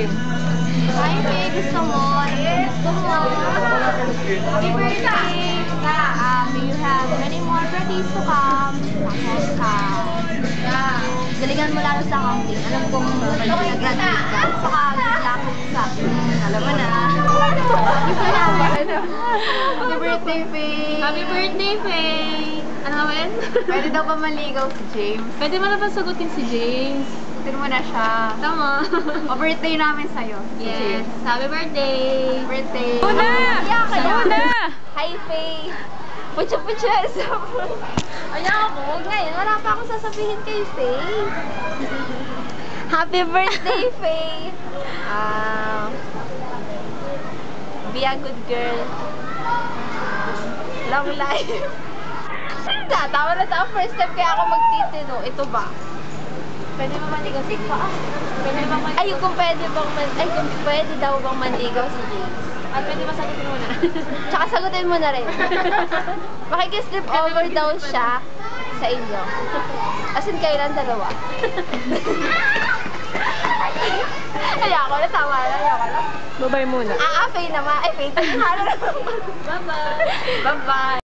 James. Hi, Faye. Gusto mo? Gusto mo? Happy birthday! May you have many more birthdays to come. Tapos, galingan mo lalo sa accounting. Alam kong nag-graduate ka. Saka, good luck sa alam mo na. Happy birthday, Faye! Happy birthday, Faye! Ano naman? Pwede daw pa maligaw si James. Pwede mo na ba sagutin si James? Sagutin mo na siya. Tama. O-birthday namin sa'yo. Si Yes. James. Happy birthday! Birthday. Una! Iyak ka na. Una! Hi, Faye! Putya-putya! Ayan ako. Ngayon, wala pa akong sasabihin kay Faye. Happy birthday, Faye! Be a good girl. Long life. Tama na tama. First time kaya ako magtitino. Ito ba? Pwede ba manligaw si James? Pwede bang manligaw? Ay, kung pwede daw bang manligaw si James? At pwede ba sagutin mo na? Tsaka sagutin mo na rin. Makikislip over daw siya sa inyo. As in, kailan dalawa? Ayoko na, tama na. Ayoko na. Bye-bye muna. Faye naman. Ay, Faye. Bye-bye. Bye-bye! Bye-bye.